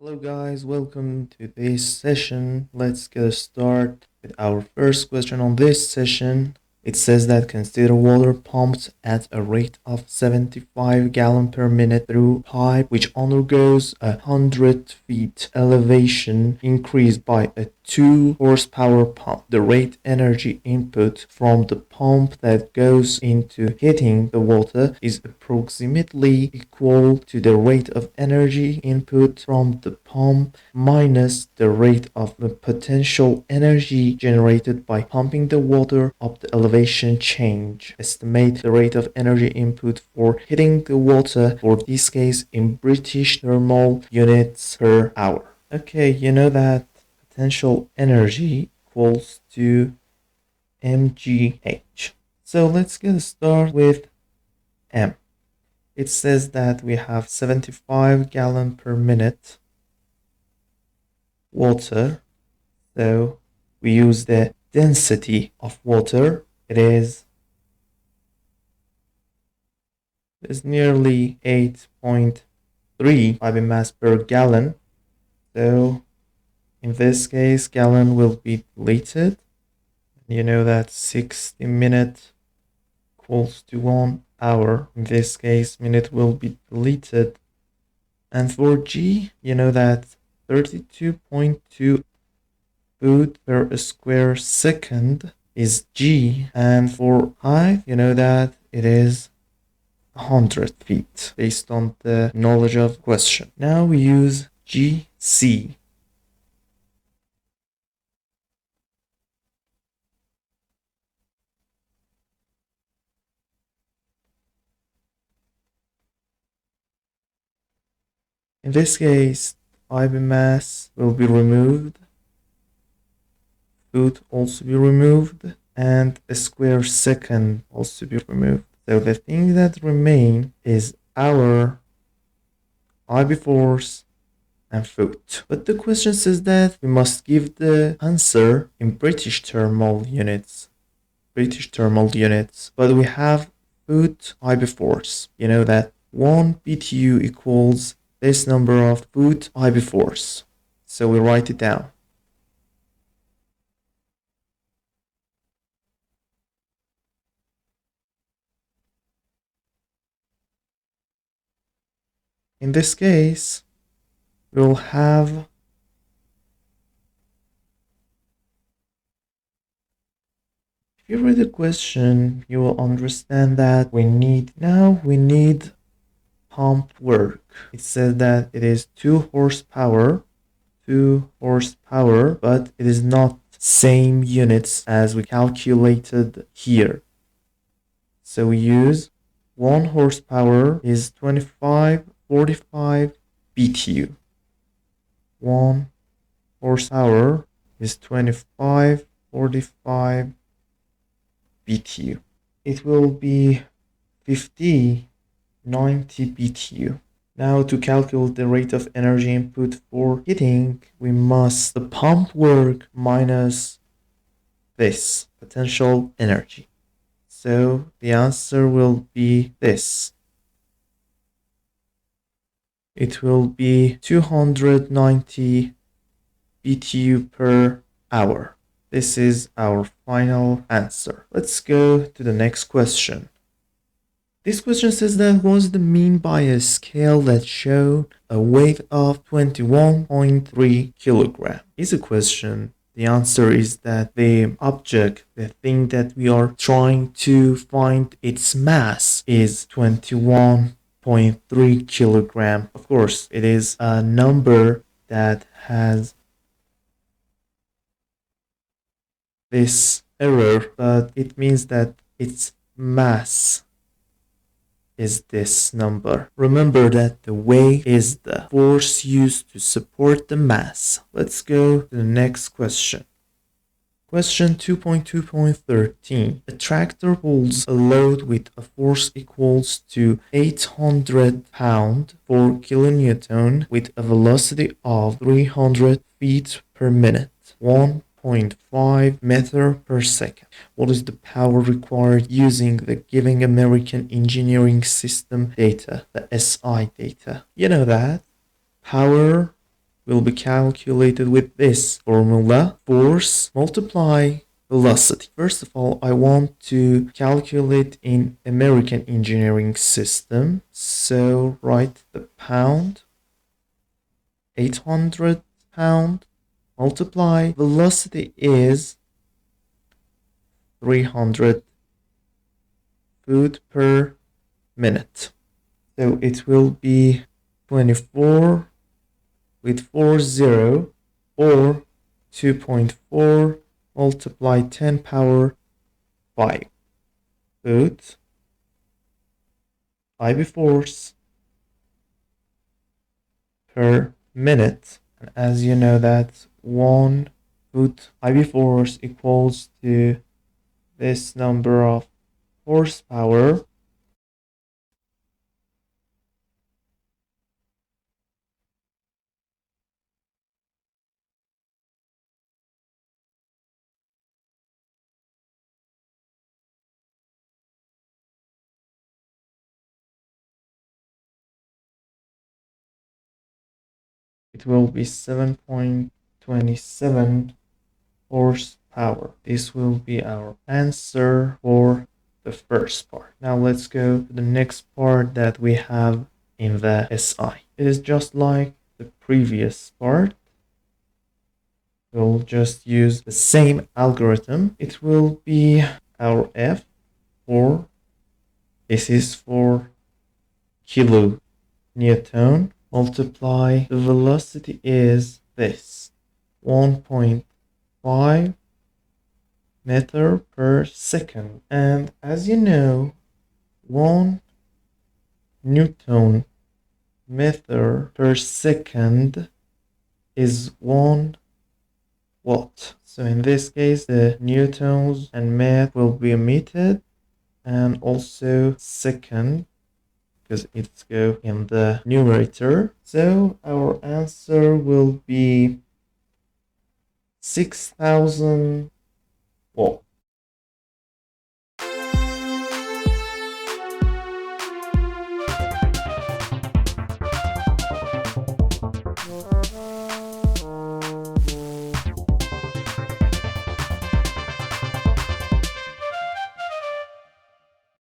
Hello guys, welcome to this session. Let's get started with our first question on this session. It says that consider water pumped at a rate of 75 gallons per minute through pipe which undergoes 100 feet elevation increased by a 2 horsepower pump. The rate energy input from the pump that goes into heating the water is approximately equal to the rate of energy input from the pump minus the rate of the potential energy generated by pumping the water up the elevation change. Estimate the rate of energy input for heating the water, for this case in British thermal units per hour. Okay, you know that potential energy equals to mgh. So let's get started with m. It says that we have 75 gallons per minute water. So we use the density of water. It is nearly 8.3 mass per gallon. So in this case, gallon will be deleted. You know that 60 minutes equals to 1 hour. In this case, minute will be deleted. And for G, you know that 32.2 foot per square second is G. And for I, you know that it is 100 feet based on the knowledge of question. Now we use GC. In this case, IB mass will be removed, foot also be removed, and a square second also be removed. So the thing that remain is our IB force and foot. But the question says that we must give the answer in British thermal units. But we have foot IB force. You know that 1 BTU equals this number of foot IB force. So we write it down. In this case, we'll have if you read the question, you will understand that we need pump work. It says that it is 2 horsepower, but it is not same units as we calculated here. So we use 1 horsepower is 2545 BTU. 1 horsepower is 2545 BTU. It will be 5090 BTU. Now to calculate the rate of energy input for heating, we must the pump work minus this potential energy. So the answer will be this. It will be 290 BTU per hour. This is our final answer. Let's go to the next question. This question says that what is the mean by a scale that showed a weight of 21.3 kilogram? Is a question. The answer is that the object, the thing that we are trying to find its mass is 21.3 kilogram. Of course, it is a number that has this error, but it means that its mass is this number. Remember that the weight is the force used to support the mass. Let's go to the next question. Question 2.2.13. A tractor pulls a load with a force equals to 800 pound 4 kilonewton with a velocity of 300 feet per minute. 1.5 meter per second. What is the power required using the given American engineering system data, the SI data? You know that power will be calculated with this formula: force multiply velocity. First of all, I want to calculate in American engineering system. So write the pound, 800 pound, multiply velocity is 300 foot per minute. So it will be 24 with 40 or 2.4 multiply 10 power 5 foot IB force per minute. And as you know that 1 foot IB force equals to this number of horsepower. It will be 7.27 horsepower. This will be our answer for the first part. Now let's go to the next part that we have in the SI. It is just like the previous part. We'll just use the same algorithm. It will be our F for, this is for kilonewton, multiply the velocity is this, 1.5 meter per second. And as you know, 1 Newton meter per second is 1 watt. So in this case, the newtons and met will be omitted, and also second, because it's go in the numerator. So our answer will be 6,000 watt.